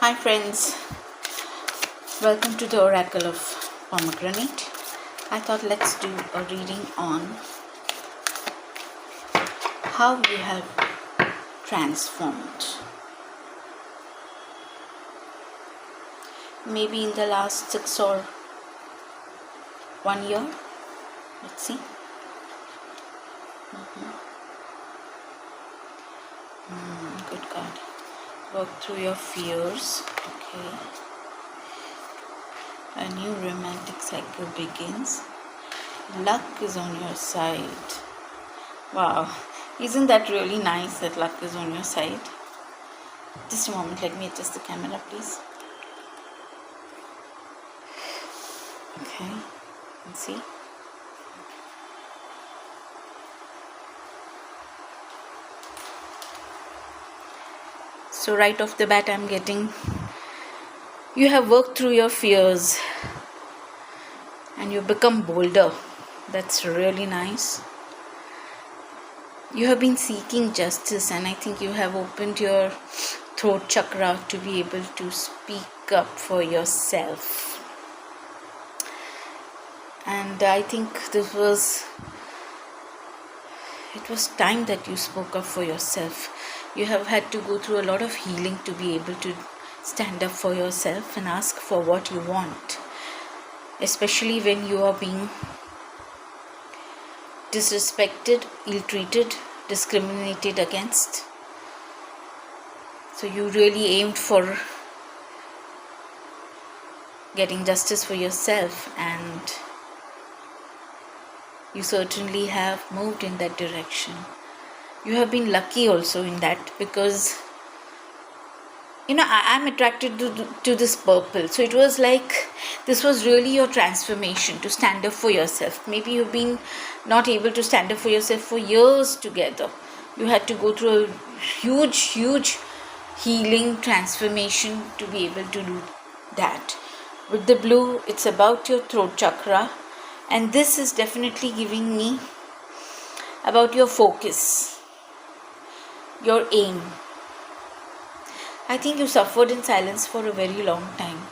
Hi friends, welcome to the Oracle of Pomegranate. I thought let's do a reading on how you have transformed. Maybe in the last 6 or 1 year. Let's see. Good God. Work through your fears. Okay. A new romantic cycle begins. Luck is on your side. Wow. Isn't that really nice that luck is on your side? Just a moment. Let me adjust the camera, please. Okay. Let's see. So right off the bat, I'm getting you have worked through your fears and you become bolder. That's really nice. You have been seeking justice, and I think you have opened your throat chakra to be able to speak up for yourself. And I think it was time that you spoke up for yourself. You have had to go through a lot of healing to be able to stand up for yourself and ask for what you want, especially when you are being disrespected, ill-treated, discriminated against. So you really aimed for getting justice for yourself, and you certainly have moved in that direction. You have been lucky also in that, because I'm attracted to this purple. So it was like this was really your transformation to stand up for yourself. Maybe you've been not able to stand up for yourself for years together. You had to go through a huge healing transformation to be able to do that. With the blue, it's about your throat chakra, and this is definitely giving me about your focus, your aim. I think you suffered in silence for a very long time.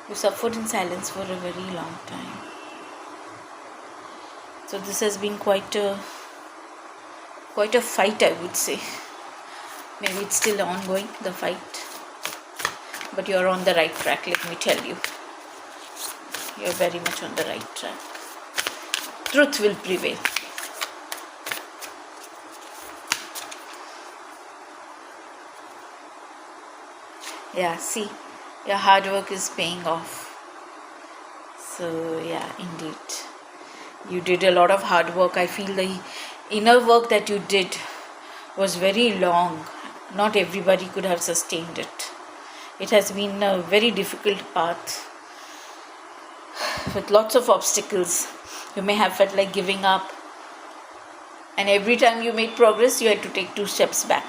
So this has been quite a fight, I would say. Maybe it's still ongoing, the fight. But you're on the right track, let me tell you. You're very much on the right track. Truth will prevail. Yeah, see, your hard work is paying off. So yeah, indeed, you did a lot of hard work. I feel the inner work that you did was very long. Not everybody could have sustained it. It has been a very difficult path with lots of obstacles. You may have felt like giving up, and every time you made progress, you had to take 2 steps back.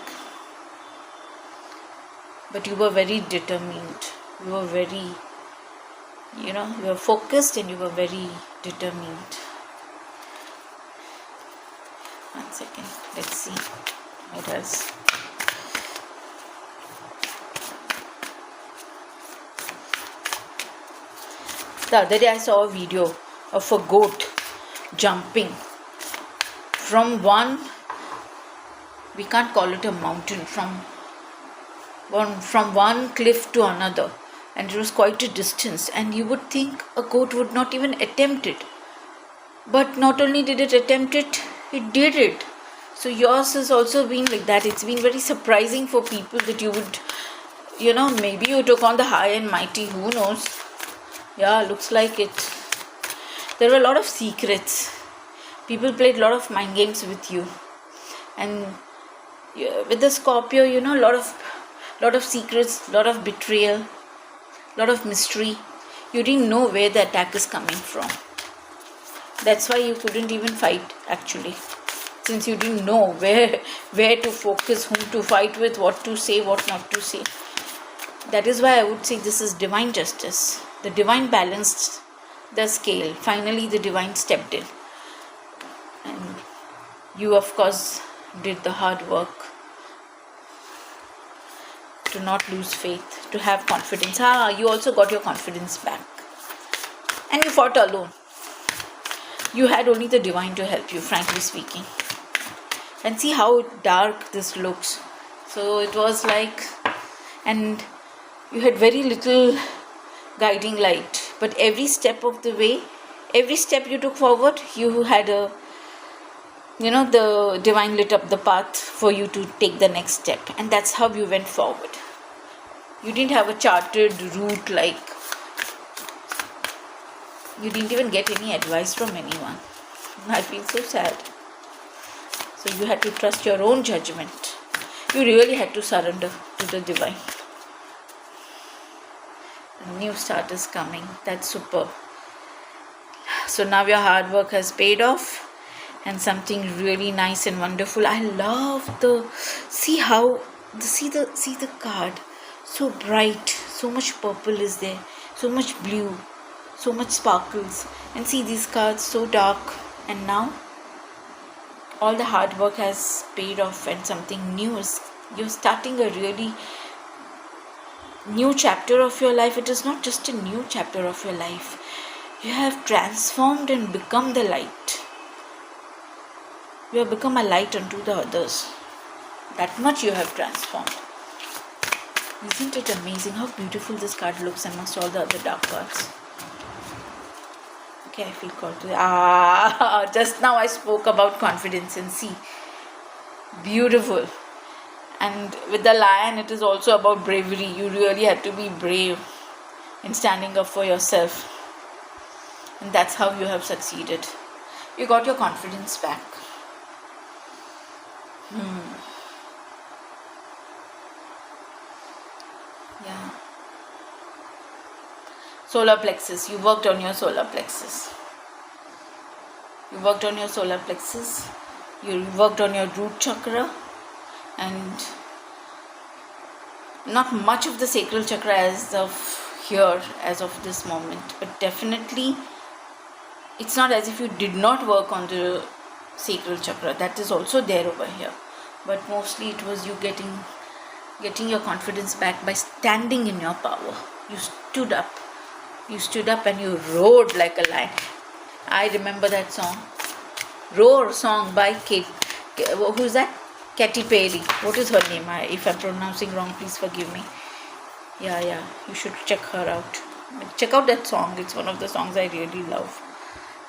But you were very determined. You were very, you were focused, and you were very determined. 1 second. Let's see what else. The other day I saw a video of a goat jumping from one, we can't call it a mountain, from one cliff to another, and it was quite a distance, and you would think a goat would not even attempt it. But not only did it attempt it, it did it. So yours has also been like that. It's been very surprising for people that you would, maybe you took on the high and mighty, who knows. Yeah, looks like it. There were a lot of secrets. People played a lot of mind games with you. And with the Scorpio, a lot of secrets, a lot of betrayal, a lot of mystery. You didn't know where the attack is coming from. That's why you couldn't even fight, actually, since you didn't know where to focus, whom to fight with, what to say, what not to say. That is why I would say this is divine justice. The divine balanced the scale. Finally, the divine stepped in. And you, of course, did the hard work to not lose faith, to have confidence. You also got your confidence back. And you fought alone. You had only the divine to help you, frankly speaking. And see how dark this looks. So it was like, and you had very little guiding light. But every step of the way, every step you took forward, you had the divine lit up the path for you to take the next step. And that's how you went forward. You didn't have a charted route, like you didn't even get any advice from anyone. I feel so sad. So you had to trust your own judgment. You really had to surrender to the divine. A new start is coming. That's super. So now your hard work has paid off, and something really nice and wonderful. I love see the card. So bright, so much purple is there, so much blue, so much sparkles. And see these cards so dark, and now all the hard work has paid off, and something new is, you're starting a really new chapter of your life. It is not just a new chapter of your life. You have transformed and become the light. You have become a light unto the others. That much you have transformed. Isn't it amazing how beautiful this card looks amongst all the other dark cards? Okay, I feel called to... just now I spoke about confidence, and see. Beautiful. And with the lion, it is also about bravery. You really have to be brave in standing up for yourself. And that's how you have succeeded. You got your confidence back. Yeah. Solar plexus. You worked on your solar plexus. You worked on your solar plexus. You worked on your root chakra. And not much of the sacral chakra as of here, as of this moment. But definitely, it's not as if you did not work on the sacral chakra. That is also there over here. But mostly it was you getting your confidence back by standing in your power. You stood up. You stood up and you roared like a lion. I remember that song. Roar song by Kate. Who's that? Katy Perry. What is her name? If I'm pronouncing wrong, please forgive me. Yeah. You should check her out. Check out that song. It's one of the songs I really love.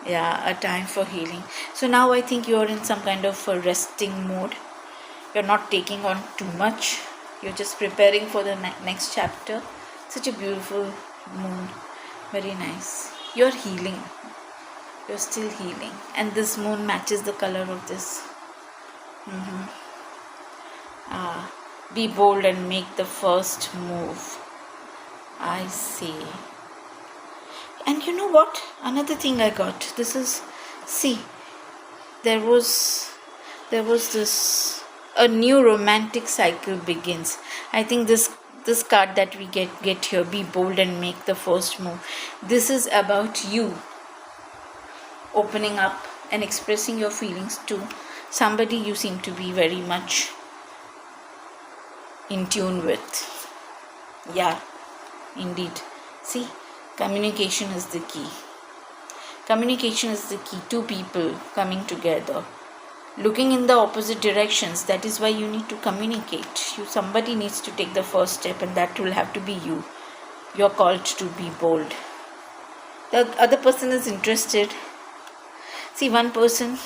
Yeah, A Time for Healing. So now I think you're in some kind of a resting mode. You're not taking on too much. You're just preparing for the next chapter. Such a beautiful moon. Very nice. You're healing. You're still healing. And this moon matches the color of this. Be bold and make the first move. I see. And you know what? Another thing I got. This is, see, there was this, a new romantic cycle begins. I think this card that we get here, be bold and make the first move. This is about you opening up and expressing your feelings to somebody you seem to be very much in tune with. Yeah, indeed. See, communication is the key. Communication is the key. Two people coming together, looking in the opposite directions. That is why you need to communicate. Somebody needs to take the first step, and that will have to be you. You're called to be bold. The other person is interested. See, one person,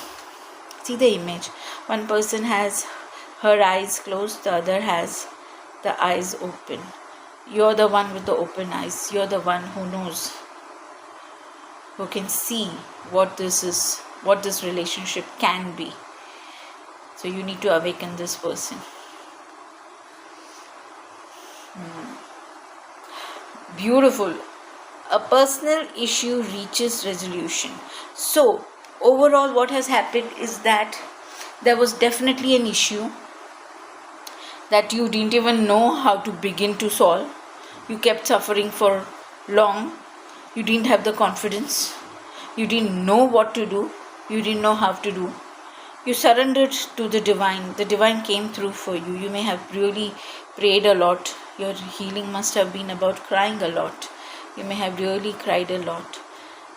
see the image. One person has her eyes closed, the other has the eyes open. You're the one with the open eyes. You're the one who knows, who can see what this is, what this relationship can be. So you need to awaken this person. Beautiful. A personal issue reaches resolution. So overall, what has happened is that there was definitely an issue that you didn't even know how to begin to solve. You kept suffering for long. You didn't have the confidence. You didn't know what to do. You didn't know how to do. You surrendered to the divine. The divine came through for you. You may have really prayed a lot. Your healing must have been about crying a lot. You may have really cried a lot,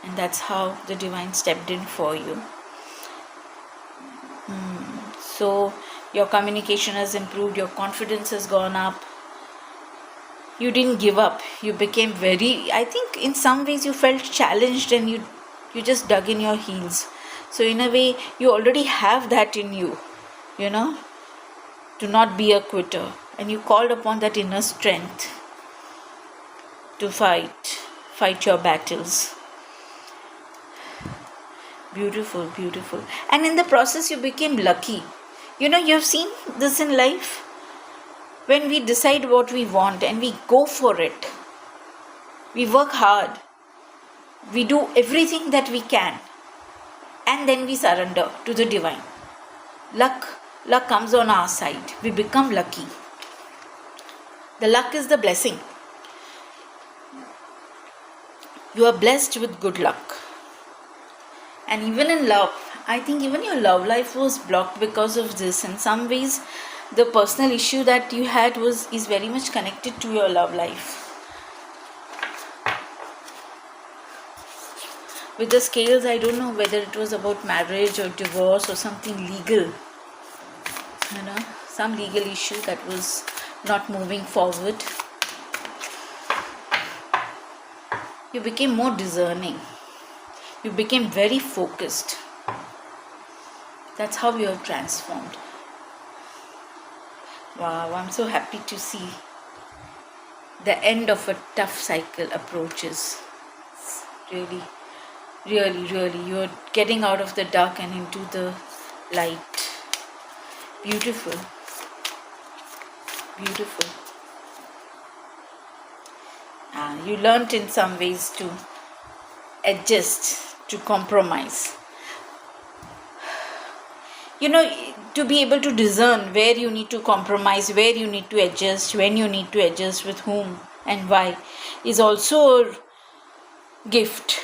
and that's how the divine stepped in for you. So your communication has improved, your confidence has gone up. You didn't give up. You became I think in some ways you felt challenged, and you just dug in your heels. So in a way, you already have that in you, to not be a quitter. And you called upon that inner strength to fight your battles. Beautiful, beautiful. And in the process, you became lucky. You've seen this in life. When we decide what we want and we go for it, we work hard, we do everything that we can, and then we surrender to the divine. Luck comes on our side. We become lucky. The luck is the blessing. You are blessed with good luck. And even in love, I think even your love life was blocked because of this. In some ways, the personal issue that you had is very much connected to your love life. With the scales, I don't know whether it was about marriage or divorce or something legal. Some legal issue that was not moving forward. You became more discerning. You became very focused. That's how you have transformed. Wow, I'm so happy to see the end of a tough cycle approaches. Really, really, really, you're getting out of the dark and into the light. Beautiful. Beautiful. You learnt in some ways to adjust, to compromise. To be able to discern where you need to compromise, where you need to adjust, when you need to adjust, with whom and why, is also a gift.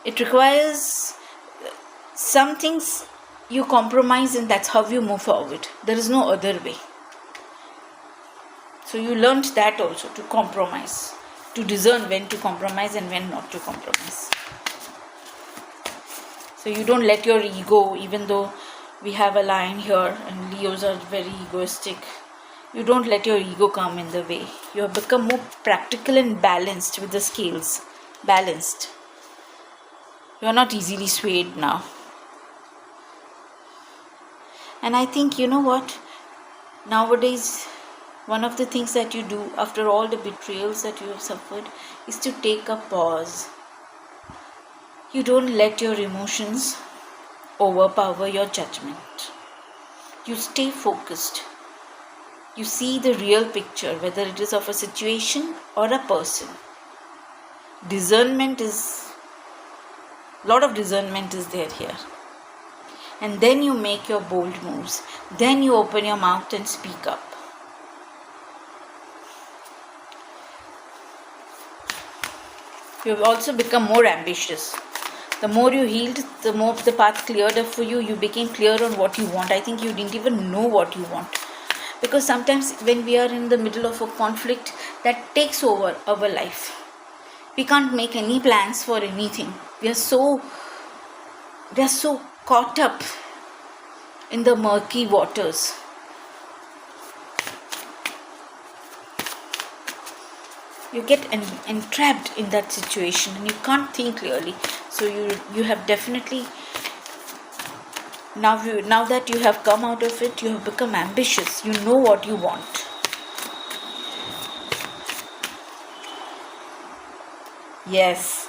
It requires some things you compromise, and that's how you move forward. There is no other way. So you learned that also, to compromise, to discern when to compromise and when not to compromise. So you don't let your ego, even though we have a lion here and Leos are very egoistic, you don't let your ego come in the way. You have become more practical and balanced with the scales. Balanced. You are not easily swayed now. And I think, nowadays, one of the things that you do after all the betrayals that you have suffered is to take a pause. You don't let your emotions overpower your judgment. You stay focused. You see the real picture, whether it is of a situation or a person. A lot of discernment is there here. And then you make your bold moves. Then you open your mouth and speak up. You have also become more ambitious. The more you healed, the more the path cleared up for you. You became clear on what you want. I think you didn't even know what you want. Because sometimes when we are in the middle of a conflict, that takes over our life. We can't make any plans for anything. We are so caught up in the murky waters. You get entrapped in that situation and you can't think clearly. So you have definitely, now that you have come out of it, you have become ambitious. You know what you want. Yes.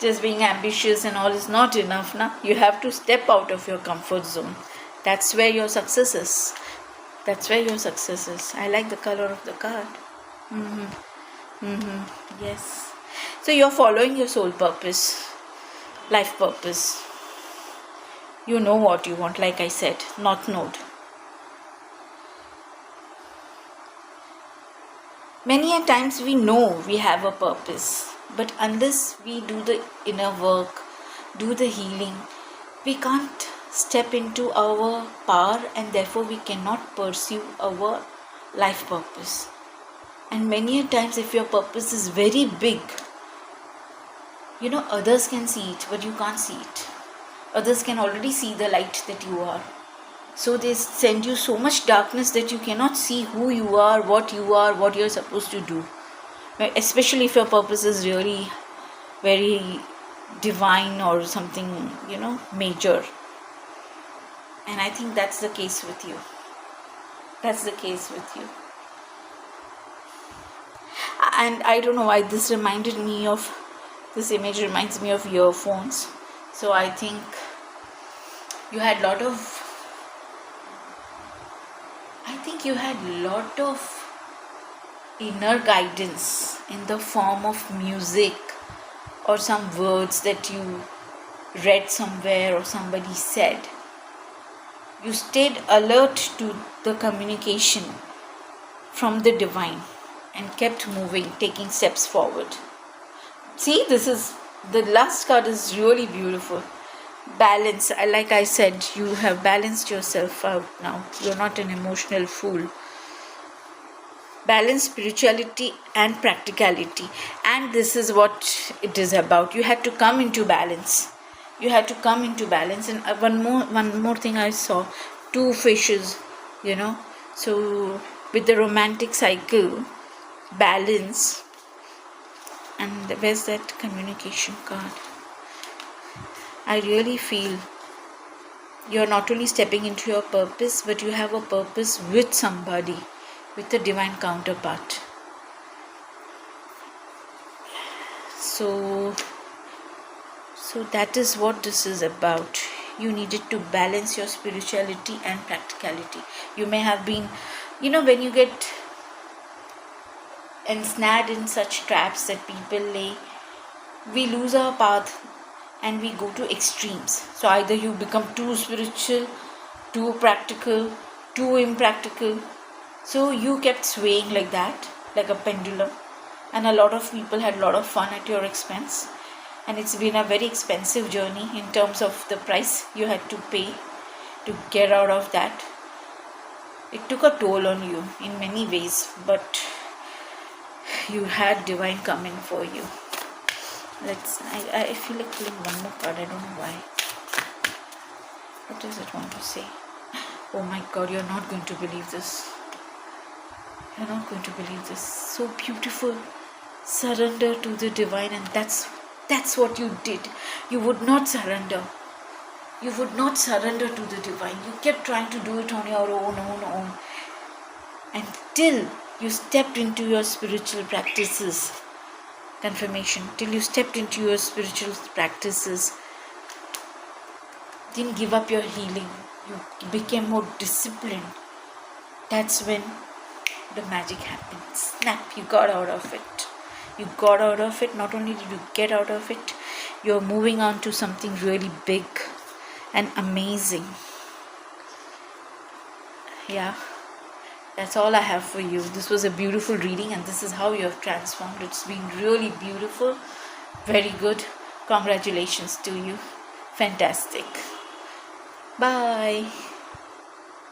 Just being ambitious and all is not enough. Now you have to step out of your comfort zone. That's where your success is. I like the color of the card. Yes. So you're following your soul purpose, life purpose. You know what you want, like I said, North Node. Many a times we know we have a purpose, but unless we do the inner work, do the healing, we can't step into our power, and therefore we cannot pursue our life purpose. And many a times, if your purpose is very big, others can see it, but you can't see it. Others can already see the light that you are. So they send you so much darkness that you cannot see who you are, what you're supposed to do. Especially if your purpose is really very divine or something, major. And I think that's the case with you. And I don't know why this image reminds me of earphones. So I think you had lot of inner guidance in the form of music or some words that you read somewhere or somebody said. You stayed alert to the communication from the divine and kept moving, taking steps forward. See, the last card is really beautiful. Balance. Like I said, you have balanced yourself out now. You're not an emotional fool. Balance spirituality and practicality. And this is what it is about. You had to come into balance. And one more thing I saw. 2 fishes, So with the romantic cycle, balance. And where's that communication card? I really feel you're not only stepping into your purpose, but you have a purpose with somebody, with a divine counterpart. So that is what this is about. You needed to balance your spirituality and practicality. You may have been, when you get ensnared in such traps that people lay, we lose our path and we go to extremes. So either you become too spiritual, too practical, too impractical. So you kept swaying like that, like a pendulum, and a lot of people had a lot of fun at your expense. And it's been a very expensive journey in terms of the price you had to pay to get out of that. It took a toll on you in many ways, but you had divine come in for you. I feel like pulling one more card. I don't know why. What does it want to say? Oh my God, you're not going to believe this. So beautiful. Surrender to the divine, and that's what you did. You would not surrender. You would not surrender to the divine. You kept trying to do it on your own. Until you stepped into your spiritual practices. Confirmation. Till you stepped into your spiritual practices. Didn't give up your healing. You became more disciplined. That's when the magic happened. Snap, you got out of it. Not only did you get out of it, you're moving on to something really big and amazing. Yeah, that's all I have for you. This was a beautiful reading, and this is how you have transformed. It's been really beautiful. Very good. Congratulations to you. Fantastic. Bye.